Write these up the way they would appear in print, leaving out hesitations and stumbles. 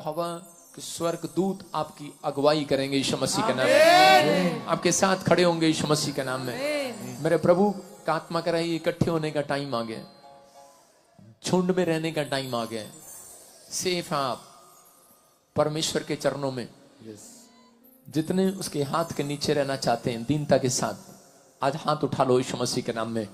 हवा कि स्वर्ग दूत आपकी अगुवाई करेंगे यीशु मसीह के नाम में, आपके साथ खड़े होंगे यीशु मसीह के नाम में। मेरे प्रभु का आत्मा कह रहा है इकट्ठे होने का टाइम आ गया, झुंड में रहने का टाइम आ गया। सेफ आप परमेश्वर के चरणों में। जितने उसके हाथ के नीचे रहना चाहते हैं दीनता के साथ, आज हाथ उठा लो यीशु मसीह के नाम में।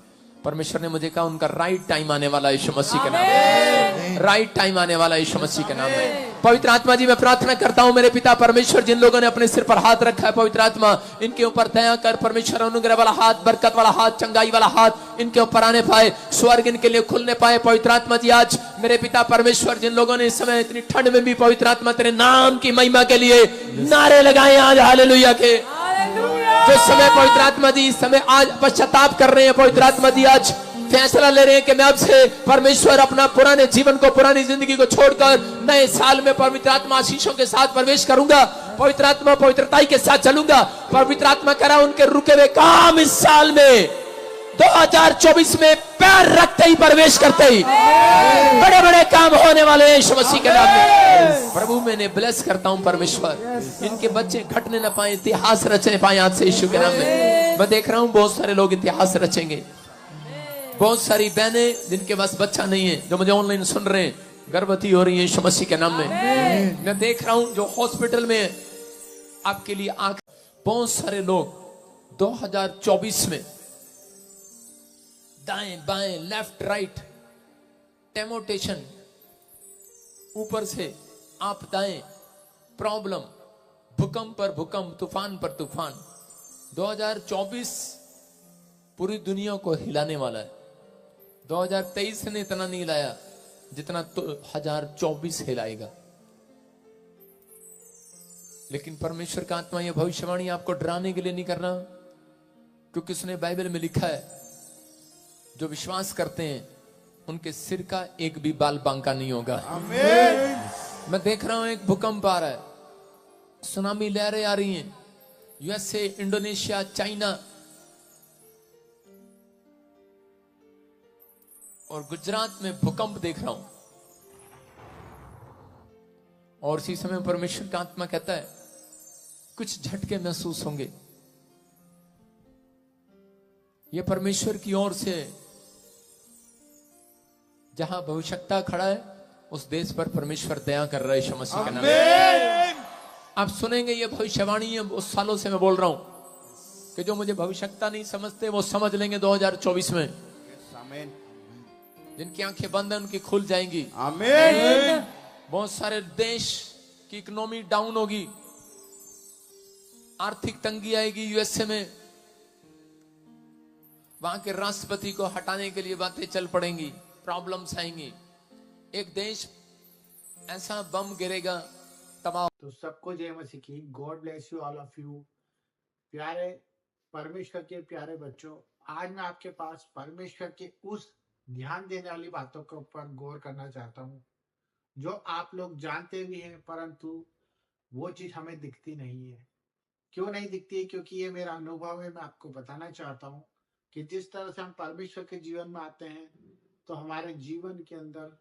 परमेश्वर ने मुझे कहा उनका राइट टाइम आने वाला है यीशु मसीह के नाम में, राइट टाइम आने वाला है यीशु मसीह के नाम में। पवित्र आत्मा जी मैं प्रार्थना करता हूं मेरे पिता परमेश्वर, जिन लोगों ने अपने सिर पर हाथ रखा है पवित्र आत्मा इनके ऊपर दया कर परमेश्वर, अनुग्रह वाला हाथ, बरकत वाला हाथ, चंगाई वाला हाथ इनके ऊपर आने पाए, स्वर्ग इनके लिए खुलने पाए। पवित्र आत्मा जी आज मेरे पिता परमेश्वर, जिन लोगों ने इस समय इतनी ठंड में भी पवित्र आत्मा तेरे नाम की महिमा के लिए नारे लगाए आज हालेलुया के, जो समय पवित्र आत्मा जी इस समय आज पश्चाताप कर रहे हैं पवित्र आत्मा जी, आज फैसला ले रहे हैं कि मैं अब से परमेश्वर अपना पुराने जीवन को, पुरानी जिंदगी को छोड़कर नए साल में पवित्र आत्मा आशीषों के साथ प्रवेश करूंगा, पवित्र आत्मा पवित्रताई के साथ चलूंगा। पवित्र आत्मा कह रहा उनके रुके हुए काम इस साल में 2024 में पैर रखते ही प्रवेश करते ही बड़े बड़े काम होने वाले हैं यीशु मसीह के नाम में। प्रभु मैंने ब्लेस करता हूं परमेश्वर, इनके बच्चे घटने न पाए, इतिहास रचने पाए आज से यीशु के नाम में। मैं देख रहा हूं बहुत सारे लोग इतिहास रचेंगे, बहुत सारी बहनें जिनके पास बच्चा नहीं है जो मुझे ऑनलाइन सुन रहे हैं गर्भवती हो रही है यीशु मसीह के नाम में। मैं देख रहा हूं जो हॉस्पिटल में आपके लिए आंख, बहुत सारे लोग 2024 में दाएं बाएं लेफ्ट राइट टेमोटेशन, ऊपर से आपदाएं, प्रॉब्लम, भूकंप पर भूकंप, तूफान पर तूफान। 2024 पूरी दुनिया को हिलाने वाला है। 2023 ने इतना नहीं हिलाया जितना 2024 हिलाएगा। लेकिन परमेश्वर का आत्मा यह भविष्यवाणी आपको डराने के लिए नहीं कर रहा, क्योंकि उसने बाइबल में लिखा है जो विश्वास करते हैं उनके सिर का एक भी बाल बांका नहीं होगा। आमीन। मैं देख रहा हूं एक भूकंप आ रहा है, सुनामी लहरें आ रही हैं, यूएसए, इंडोनेशिया, चाइना और गुजरात में भूकंप देख रहा हूं। और इसी समय परमेश्वर का आत्मा कहता है कुछ झटके महसूस होंगे। यह परमेश्वर की ओर से, जहां भविष्यता खड़ा है उस देश पर परमेश्वर दया कर रहा है यीशु मसीह के नाम में। आप सुनेंगे ये भविष्यवाणी है, उस सालों से मैं बोल रहा हूं कि जो मुझे भविष्यता नहीं समझते वो समझ लेंगे 2024 में। आमीन। जिनकी आंखें बंद हैं उनकी खुल जाएंगी। आमीन। बहुत सारे देश की इकोनॉमी डाउन होगी, आर्थिक तंगी आएगी यूएसए में, वहां के राष्ट्रपति को हटाने के लिए बातें चल पड़ेंगी, प्रॉब्लम्स आएंगी, एक देश ऐसा बम गिरेगा तबाह। तो सबको जय मसीह की। God bless you all of you. प्यारे परमेश्वर के प्यारे बच्चों, आज मैं आपके पास परमेश्वर के उस ध्यान देने वाली बातों के ऊपर गौर करना चाहता हूँ जो आप लोग जानते भी हैं, परंतु वो चीज हमें दिखती नहीं है। क्यों नहीं दिखती है? क्योंकि ये मेरा अनुभव है। मैं आपको बताना चाहता हूँ कि जिस तरह से हम परमेश्वर के जीवन में आते हैं तो हमारे जीवन के अंदर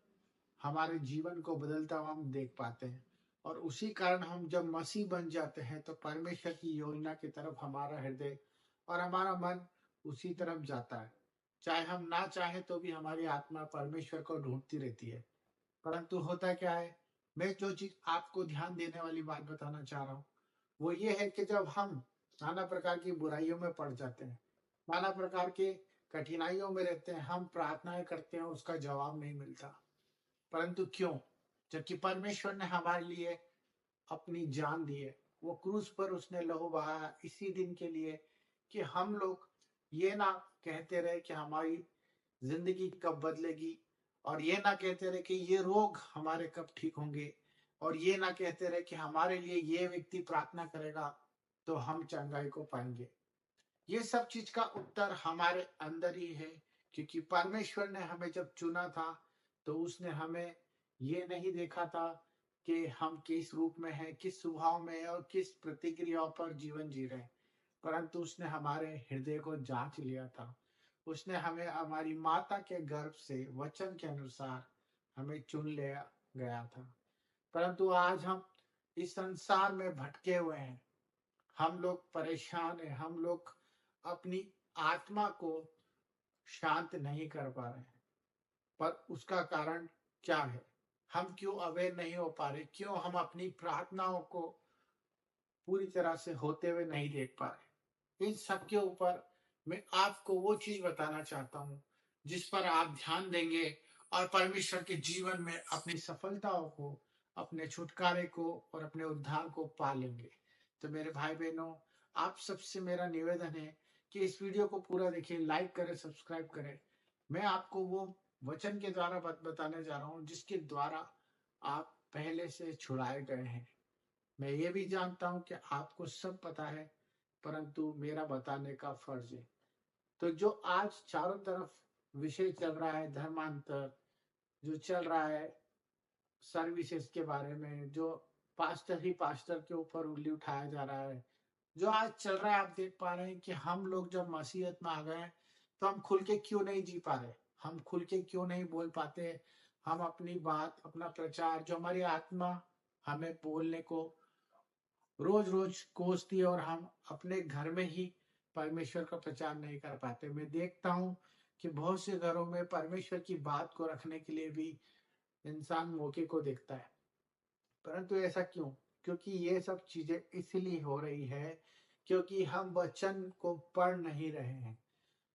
हमारे जीवन को बदलता हुआ हम देख पाते हैं, और उसी कारण हम जब मसीह बन जाते हैं तो परमेश्वर की योजना की तरफ हमारा हृदय और हमारा मन उसी तरफ जाता है। चाहे हम ना चाहे तो भी हमारी आत्मा परमेश्वर को ढूंढती रहती है। परंतु होता क्या है, मैं जो चीज आपको ध्यान देने वाली बात बताना चाह रहा हूँ वो ये है कि जब हम नाना प्रकार की बुराइयों में पड़ जाते हैं, नाना प्रकार के कठिनाइयों में रहते हैं, हम प्रार्थनाएं करते हैं, उसका जवाब नहीं मिलता। परंतु क्यों? जबकि परमेश्वर ने हमारे लिए अपनी जान दी है, वो क्रूस पर उसने लहू बहाया इसी दिन के लिए कि हम लोग ये ना कहते रहे कि हमारी जिंदगी कब बदलेगी, और ये ना कहते रहे कि ये रोग हमारे कब ठीक होंगे, और ये ना कहते रहे कि हमारे लिए ये व्यक्ति प्रार्थना करेगा तो हम चंगाई को पाएंगे। ये सब चीज का उत्तर हमारे अंदर ही है, क्योंकि परमेश्वर ने हमें जब चुना था तो उसने हमें ये नहीं देखा था कि हम किस रूप में हैं, किस स्वभाव में हैं और किस प्रतिक्रियाओं पर जीवन जी रहे हैं, परंतु उसने हमारे हृदय को जांच लिया था। उसने हमें हमारी माता के गर्भ से वचन के अनुसार हमें चुन लिया गया था। परंतु आज हम इस संसार में भटके हुए हैं। हम लोग परेशान हैं, हम लोग अपनी आत्मा को शांत नहीं कर पा रहे हैं। पर उसका कारण क्या है? हम क्यों अवेयर नहीं हो पा रहे? क्यों हम अपनी प्रार्थनाओं को पूरी तरह से होते हुए नहीं देख पा रहे? इन सब के ऊपर मैं आपको वो चीज बताना चाहता हूँ जिस पर आप ध्यान देंगे और परमेश्वर के जीवन में अपनी सफलताओं को, अपने छुटकारे को और अपने उद्धार को पा लेंगे। तो मेरे भाई बहनों, आप सबसे मेरा निवेदन है कि इस वीडियो को पूरा देखिए, लाइक करें, सब्सक्राइब करें। मैं आपको वो वचन के द्वारा बताने जा रहा हूँ जिसके द्वारा आप पहले से छुड़ाए गए हैं। मैं ये भी जानता हूं कि आपको सब पता है, परंतु मेरा बताने का फर्ज है। तो जो आज चारों तरफ विषय चल रहा है, धर्मांतर जो चल रहा है, सर्विसेज के बारे में, जो पास्टर ही पास्टर के ऊपर उंगली उठाया जा रहा है, जो आज चल रहा है, आप देख पा रहे हैं कि हम लोग जब मसीहत में आ गए हैं, तो हम खुल के क्यों नहीं जी पा रहे? हम खुल के क्यों नहीं बोल पाते? हम अपनी बात, अपना प्रचार, जो हमारी आत्मा हमें बोलने को रोज रोज कोसती है, और हम अपने घर में ही परमेश्वर का प्रचार नहीं कर पाते। मैं देखता हूँ कि बहुत से घरों में परमेश्वर की बात को रखने के लिए भी इंसान मौके को देखता है, परंतु ऐसा क्यों? क्योंकि ये सब चीजें इसलिए हो रही है क्योंकि हम वचन को पढ़ नहीं रहे हैं,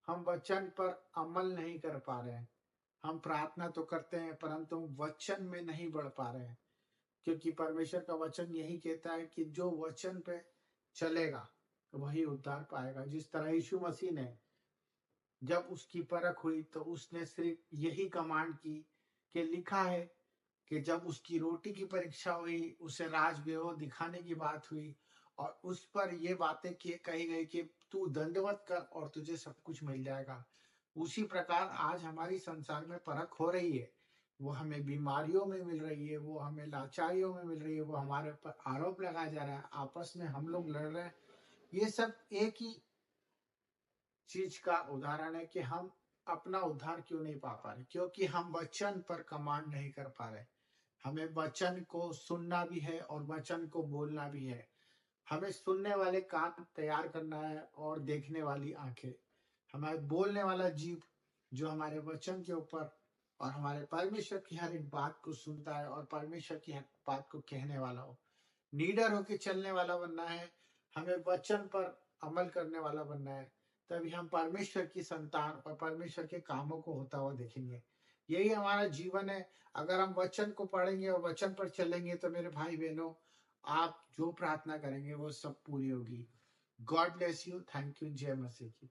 हम वचन पर अमल नहीं कर पा रहे हैं। हम प्रार्थना तो करते हैं परंतु वचन में नहीं बढ़ पा रहे हैं, क्योंकि परमेश्वर का वचन यही कहता है कि जो वचन पे चलेगा वही उद्धार पाएगा। जिस तरह यीशु मसीह ने, जब उसकी परख हुई तो उसने सिर्फ यही कमांड की कि लिखा है कि जब उसकी रोटी की परीक्षा हुई, उसे राजवैभव दिखाने की बात हुई और उस पर ये बातें कही गई कि तू दंडवत कर और तुझे सब कुछ मिल जाएगा। उसी प्रकार आज हमारी संसार में परख हो रही है। वो हमें बीमारियों में मिल रही है, वो हमें लाचारियों में मिल रही है, वो हमारे ऊपर आरोप लगाया जा रहा है, आपस में हम लोग लड़ रहे हैं। ये सब एक ही चीज का उदाहरण है कि हम अपना उद्धार क्यों नहीं पा पा रहे, क्योंकि हम वचन पर कमांड नहीं कर पा रहे। हमें वचन को सुनना भी है और वचन को बोलना भी है। हमें सुनने वाले कान तैयार करना है और देखने वाली आंखें। हमें बोलने वाला जीव जो हमारे वचन के ऊपर और हमारे परमेश्वर की हर एक बात को सुनता है और परमेश्वर की हर बात को कहने वाला हो। लीडर होके चलने वाला बनना है, हमें वचन पर अमल करने वाला बनना है। तभी हम परमेश्वर की संतान और परमेश्वर के कामों को होता हुआ देखेंगे। यही हमारा जीवन है। अगर हम वचन को पढ़ेंगे और वचन पर चलेंगे तो मेरे भाई बहनों, आप जो प्रार्थना करेंगे वो सब पूरी होगी। God bless you. Thank you. जय मसीह की।